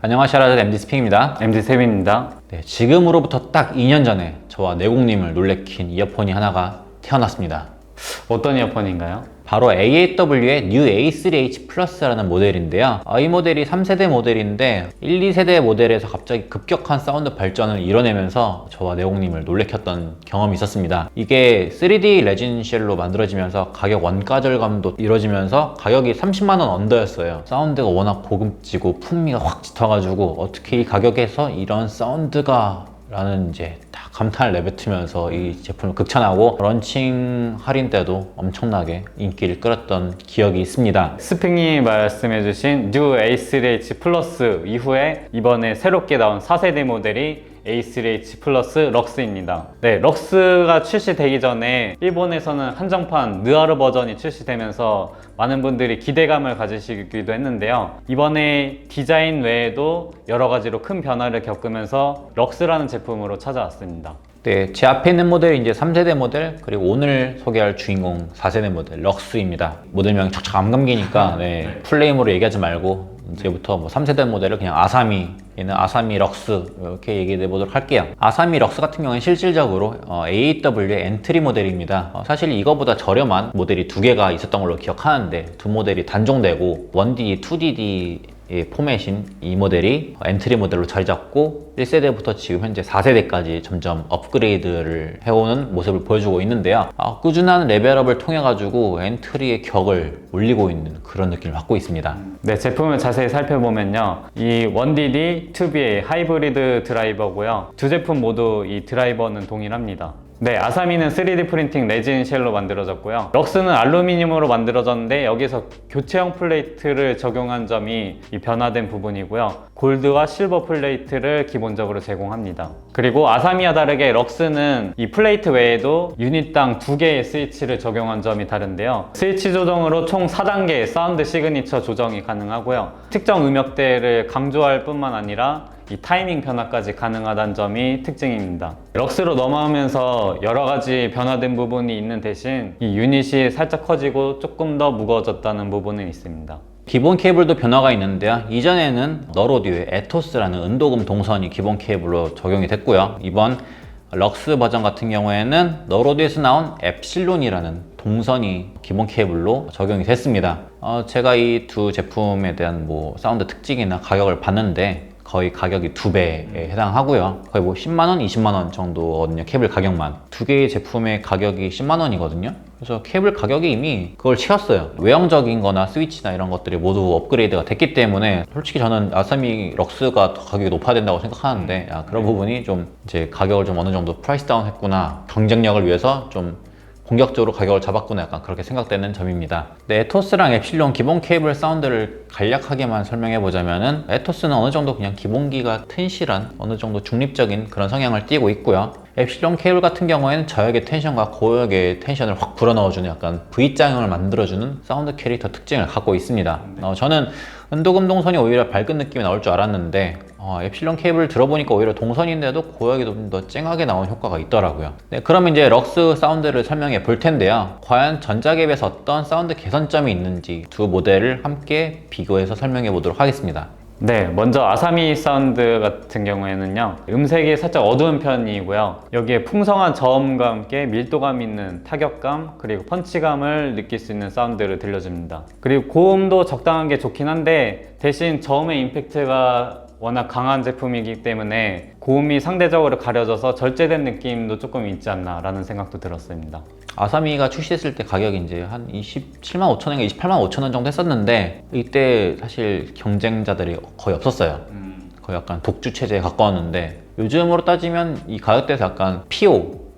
안녕하세요. MD스핑입니다. MD세빈입니다. 네, 지금으로부터 딱 2년 전에 저와 내공님을 놀래킨 이어폰이 하나가 태어났습니다. 어떤 이어폰인가요? 바로 AAW의 New A3H Plus라는 모델인데요. 이 모델이 3세대 모델인데 1, 2세대 모델에서 갑자기 급격한 사운드 발전을 이뤄내면서 저와 내공님을 놀래켰던 경험이 있었습니다. 이게 3D 레진 쉘로 만들어지면서 가격 원가 절감도 이루어지면서 가격이 30만 원 언더였어요. 사운드가 워낙 고급지고 풍미가 확 짙어가지고 어떻게 이 가격에서 이런 사운드가 라는 이제 다 감탄을 내뱉으면서 이 제품을 극찬하고 런칭 할인 때도 엄청나게 인기를 끌었던 기억이 있습니다. 스핑이 말씀해주신 New A3H 플러스 이후에 이번에 새롭게 나온 4세대 모델이 A3H 플러스 럭스입니다. 네, 럭스가 출시되기 전에 일본에서는 한정판 느아르 버전이 출시되면서 많은 분들이 기대감을 가지시기도 했는데요. 이번에 디자인 외에도 여러 가지로 큰 변화를 겪으면서 럭스라는 제품으로 찾아왔습니다. 네, 제 앞에 있는 모델이 이제 3세대 모델, 그리고 오늘 소개할 주인공 4세대 모델 럭스입니다. 모델명이 척척 안 감기니까 풀네임으로 얘기하지 말고 이제부터 뭐 3세대 모델을 그냥 아사미, 얘는 아사미 럭스 이렇게 얘기해 보도록 할게요. 아사미 럭스 같은 경우는 실질적으로 AAW의 엔트리 모델입니다. 사실 이거보다 저렴한 모델이 두 개가 있었던 걸로 기억하는데 두 모델이 단종되고 1DD, 2DD 포맷인 이 모델이 엔트리 모델로 자리 잡고 1세대부터 지금 현재 4세대까지 점점 업그레이드를 해오는 모습을 보여주고 있는데요. 꾸준한 레벨업을 통해 가지고 엔트리의 격을 올리고 있는 그런 느낌을 받고 있습니다. 네, 제품을 자세히 살펴보면요, 이 1DD, 2BA 하이브리드 드라이버고요. 두 제품 모두 이 드라이버는 동일합니다. 네, 아사미는 3D 프린팅 레진 쉘로 만들어졌고요. 럭스는 알루미늄으로 만들어졌는데 여기서 교체형 플레이트를 적용한 점이 이 변화된 부분이고요. 골드와 실버 플레이트를 기본적으로 제공합니다. 그리고 아사미와 다르게 럭스는 이 플레이트 외에도 유닛당 2개의 스위치를 적용한 점이 다른데요. 스위치 조정으로 총 4단계의 사운드 시그니처 조정이 가능하고요. 특정 음역대를 강조할 뿐만 아니라 이 타이밍 변화까지 가능하다는 점이 특징입니다. 럭스로 넘어오면서 여러 가지 변화된 부분이 있는 대신 이 유닛이 살짝 커지고 조금 더 무거워졌다는 부분은 있습니다. 기본 케이블도 변화가 있는데요. 이전에는 너로디오의 에토스라는 은도금 동선이 기본 케이블로 적용이 됐고요. 이번 럭스 버전 같은 경우에는 너로디오에서 나온 엡실론이라는 동선이 기본 케이블로 적용이 됐습니다. 제가 이 두 제품에 대한 뭐 사운드 특징이나 가격을 봤는데 거의 가격이 2배에 해당하고요. 거의 뭐 10만원, 20만원 정도거든요. 케이블 가격만. 두 개의 제품의 가격이 10만원이거든요. 그래서 케이블 가격이 이미 그걸 채웠어요. 외형적인 거나 스위치나 이런 것들이 모두 업그레이드가 됐기 때문에 솔직히 저는 아사미 럭스가 더 가격이 높아야 된다고 생각하는데 그런 부분이 좀 이제 가격을 좀 어느 정도 프라이스 다운 했구나. 경쟁력을 위해서 좀 공격적으로 가격을 잡았구나, 약간 그렇게 생각되는 점입니다. 네, 에토스랑 엡실론 기본 케이블 사운드를 간략하게만 설명해 보자면은 에토스는 어느 정도 그냥 기본기가 튼실한 어느 정도 중립적인 그런 성향을 띠고 있고요. 엡실론 케이블 같은 경우에는 저역의 텐션과 고역의 텐션을 확 불어넣어주는 약간 V자형을 만들어주는 사운드 캐릭터 특징을 갖고 있습니다. 저는 은도금 동선이 오히려 밝은 느낌이 나올 줄 알았는데 엡실론 케이블을 들어보니까 오히려 동선인데도 고역이 좀 더 쨍하게 나온 효과가 있더라고요. 네, 그럼 이제 럭스 사운드를 설명해 볼 텐데요. 과연 전작에 비해서 어떤 사운드 개선점이 있는지 두 모델을 함께 비교해서 설명해 보도록 하겠습니다. 네, 먼저 아사미 사운드 같은 경우에는요, 음색이 살짝 어두운 편이고요. 여기에 풍성한 저음과 함께 밀도감 있는 타격감, 그리고 펀치감을 느낄 수 있는 사운드를 들려줍니다. 그리고 고음도 적당한 게 좋긴 한데 대신 저음의 임팩트가 워낙 강한 제품이기 때문에 고음이 상대적으로 가려져서 절제된 느낌도 조금 있지 않나 라는 생각도 들었습니다. 아사미가 출시했을 때 가격이 이제 한 27만 5천원인가 28만 5천원 정도 했었는데 이때 사실 경쟁자들이 거의 없었어요. 거의 약간 독주 체제에 가까웠는데 요즘으로 따지면 이 가격대에서 약간 피오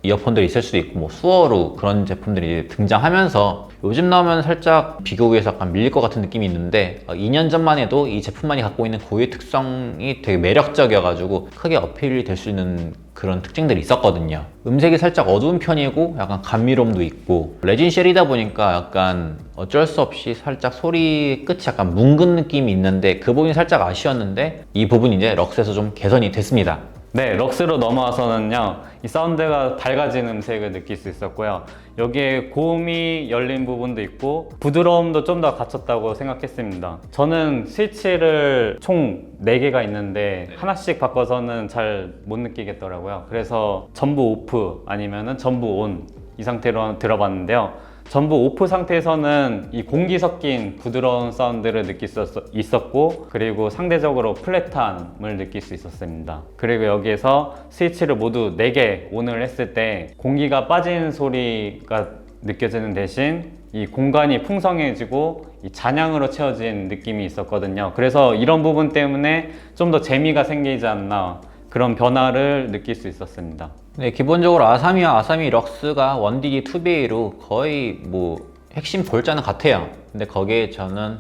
이어폰들이 있을 수도 있고 뭐 수어루 그런 제품들이 등장하면서 요즘 나오면 살짝 비교국에서 약간 밀릴 것 같은 느낌이 있는데 2년 전만 해도 이 제품만이 갖고 있는 고유의 특성이 되게 매력적이어가지고 크게 어필이 될 수 있는 그런 특징들이 있었거든요. 음색이 살짝 어두운 편이고 약간 감미로움도 있고 레진 쉘이다 보니까 약간 어쩔 수 없이 살짝 소리 끝이 약간 뭉근 느낌이 있는데 그 부분이 살짝 아쉬웠는데 이 부분이 이제 럭스에서 좀 개선이 됐습니다. 네, 럭스로 넘어와서는요, 이 사운드가 밝아진 음색을 느낄 수 있었고요. 여기에 고음이 열린 부분도 있고 부드러움도 좀 더 갖췄다고 생각했습니다. 저는 스위치를 총 4개가 있는데 하나씩 바꿔서는 잘 못 느끼겠더라고요. 그래서 전부 오프 아니면은 전부 온 이 상태로 들어봤는데요. 전부 오프 상태에서는 이 공기 섞인 부드러운 사운드를 느낄 수 있었고, 그리고 상대적으로 플랫함을 느낄 수 있었습니다. 그리고 여기에서 스위치를 모두 4개 온을 했을 때 공기가 빠진 소리가 느껴지는 대신 이 공간이 풍성해지고 이 잔향으로 채워진 느낌이 있었거든요. 그래서 이런 부분 때문에 좀 더 재미가 생기지 않나, 그런 변화를 느낄 수 있었습니다. 네, 기본적으로 아사미와 아사미 럭스가 1DD 2BA로 거의 뭐 핵심 골자는 같아요. 근데 거기에 저는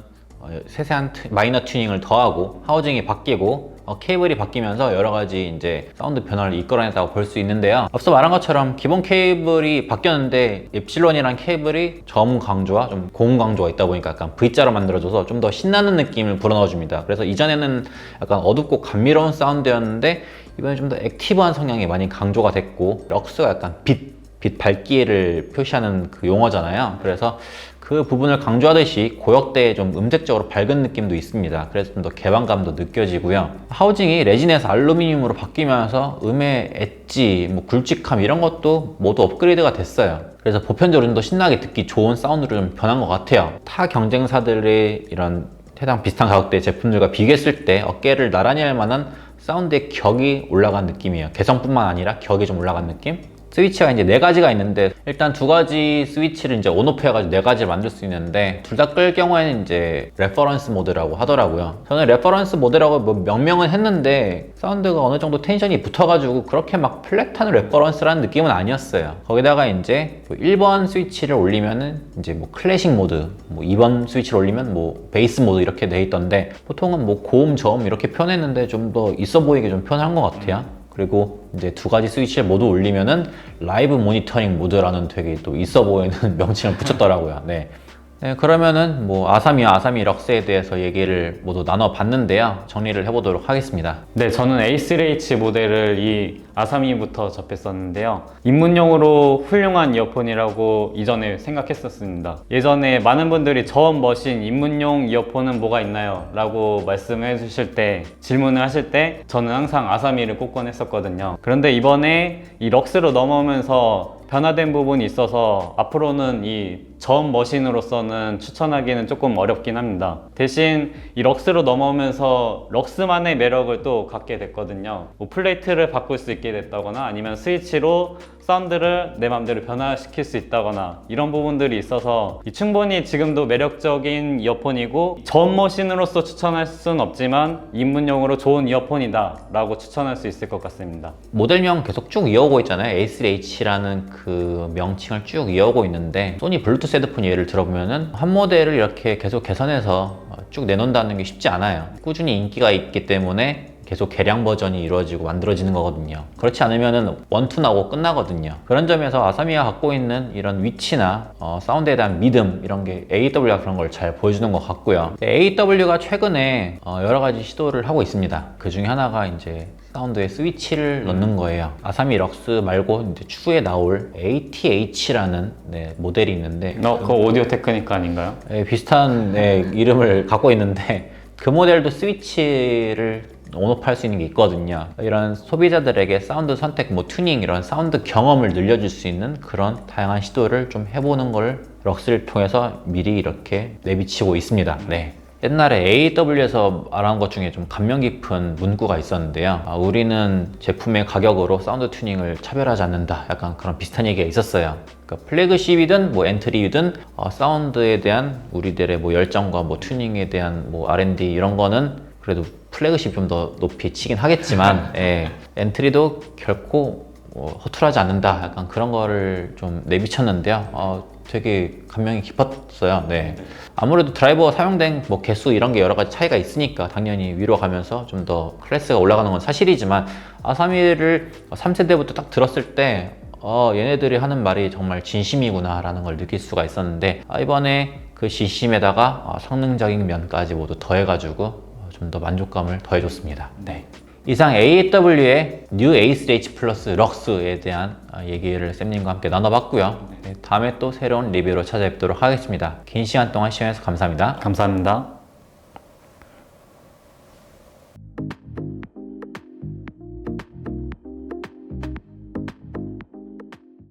세세한 마이너 튜닝을 더하고 하우징이 바뀌고 케이블이 바뀌면서 여러 가지 이제 사운드 변화를 이끌어냈다고 볼 수 있는데요. 앞서 말한 것처럼 기본 케이블이 바뀌었는데 엡실론이란 케이블이 저음 강조와 좀 고음 강조가 있다 보니까 약간 V자로 만들어져서 좀 더 신나는 느낌을 불어넣어줍니다. 그래서 이전에는 약간 어둡고 감미로운 사운드였는데 이번에 좀 더 액티브한 성향이 많이 강조가 됐고, 럭스가 약간 빛 밝기를 표시하는 그 용어잖아요. 그래서 그 부분을 강조하듯이 고역대에 좀 음색적으로 밝은 느낌도 있습니다. 그래서 좀 더 개방감도 느껴지고요. 하우징이 레진에서 알루미늄으로 바뀌면서 음의 엣지, 뭐 굵직함 이런 것도 모두 업그레이드가 됐어요. 그래서 보편적으로 좀 더 신나게 듣기 좋은 사운드로 좀 변한 것 같아요. 타 경쟁사들의 이런 해당 비슷한 가격대 제품들과 비교했을 때 어깨를 나란히 할 만한 사운드의 격이 올라간 느낌이에요. 개성뿐만 아니라 격이 좀 올라간 느낌? 스위치가 이제 4가지가 있는데, 일단 2가지 스위치를 이제 온오프 해가지고 4가지를 만들 수 있는데, 둘 다 끌 경우에는 이제 레퍼런스 모드라고 하더라고요. 저는 레퍼런스 모드라고 뭐 명명은 했는데 사운드가 어느 정도 텐션이 붙어가지고 그렇게 막 플랫한 레퍼런스라는 느낌은 아니었어요. 거기다가 이제 1번 스위치를 올리면은 이제 뭐 클래식 모드, 뭐 2번 스위치를 올리면 뭐 베이스 모드 이렇게 돼 있던데, 보통은 뭐 고음, 저음 이렇게 표현했는데 좀 더 있어 보이게 좀 표현한 것 같아요. 그리고 이제 2가지 스위치를 모두 올리면은 라이브 모니터링 모드라는 되게 또 있어 보이는 명칭을 붙였더라고요. 네. 네, 그러면은 뭐 아사미와 아사미 럭스에 대해서 얘기를 모두 나눠봤는데요. 정리를 해보도록 하겠습니다. 네, 저는 A3H 모델을 이 아사미부터 접했었는데요. 입문용으로 훌륭한 이어폰이라고 이전에 생각했었습니다. 예전에 많은 분들이 저음 머신 입문용 이어폰은 뭐가 있나요? 라고 말씀해 주실 때, 질문을 하실 때 저는 항상 아사미를 꼽곤 했었거든요. 그런데 이번에 이 럭스로 넘어오면서 변화된 부분이 있어서 앞으로는 이 저음 머신으로서는 추천하기는 조금 어렵긴 합니다. 대신 이 럭스로 넘어오면서 럭스만의 매력을 또 갖게 됐거든요. 뭐 플레이트를 바꿀 수 있게 됐다거나 아니면 스위치로 사운드를 내 맘대로 변화시킬 수 있다거나 이런 부분들이 있어서 충분히 지금도 매력적인 이어폰이고, 저음 머신으로서 추천할 수는 없지만 입문용으로 좋은 이어폰이다 라고 추천할 수 있을 것 같습니다. 모델명 계속 쭉 이어오고 있잖아요. A3H라는 그 명칭을 쭉 이어오고 있는데, 소니 블루투스 헤드폰 예를 들어보면은 한 모델을 이렇게 계속 개선해서 쭉 내놓는다는 게 쉽지 않아요. 꾸준히 인기가 있기 때문에 계속 개량 버전이 이루어지고 만들어지는 거거든요. 그렇지 않으면은 원투 나오고 끝나거든요. 그런 점에서 아사미가 갖고 있는 이런 위치나 사운드에 대한 믿음, 이런 게 AW가 그런 걸 잘 보여주는 것 같고요. AW가 최근에 여러 가지 시도를 하고 있습니다. 그 중에 하나가 이제 사운드에 스위치를 넣는 거예요. 아사미 럭스 말고 이제 추후에 나올 ATH라는 모델이 있는데, 그거 오디오 테크니크 아닌가요? 비슷한 이름을 갖고 있는데, 그 모델도 스위치를 온오프 할 수 있는 게 있거든요. 이런 소비자들에게 사운드 선택, 뭐 튜닝, 이런 사운드 경험을 늘려줄 수 있는 그런 다양한 시도를 좀 해보는 걸 럭스를 통해서 미리 이렇게 내비치고 있습니다. 네. 옛날에 AW에서 말한 것 중에 좀 감명 깊은 문구가 있었는데요. 우리는 제품의 가격으로 사운드 튜닝을 차별하지 않는다. 약간 그런 비슷한 얘기가 있었어요. 그러니까 플래그십이든 뭐 엔트리든 사운드에 대한 우리들의 뭐 열정과 뭐 튜닝에 대한 뭐 R&D 이런 거는 그래도 플래그십 좀 더 높이 치긴 하겠지만 엔트리도 결코 허투루하지 않는다. 약간 그런 거를 좀 내비쳤는데요. 되게 감명이 깊었어요. 네. 아무래도 드라이버가 사용된 뭐 개수 이런 게 여러 가지 차이가 있으니까 당연히 위로 가면서 좀 더 클래스가 올라가는 건 사실이지만, 아사미를 3세대부터 딱 들었을 때 얘네들이 하는 말이 정말 진심이구나 라는 걸 느낄 수가 있었는데, 이번에 그 진심에다가 성능적인 면까지 모두 더해가지고 좀 더 만족감을 더해줬습니다. 네. 이상 AW의 New A3H 플러스 럭스에 대한 얘기를 쌤님과 함께 나눠봤고요. 네, 다음에 또 새로운 리뷰로 찾아뵙도록 하겠습니다. 긴 시간 동안 시청해주셔서 감사합니다. 감사합니다.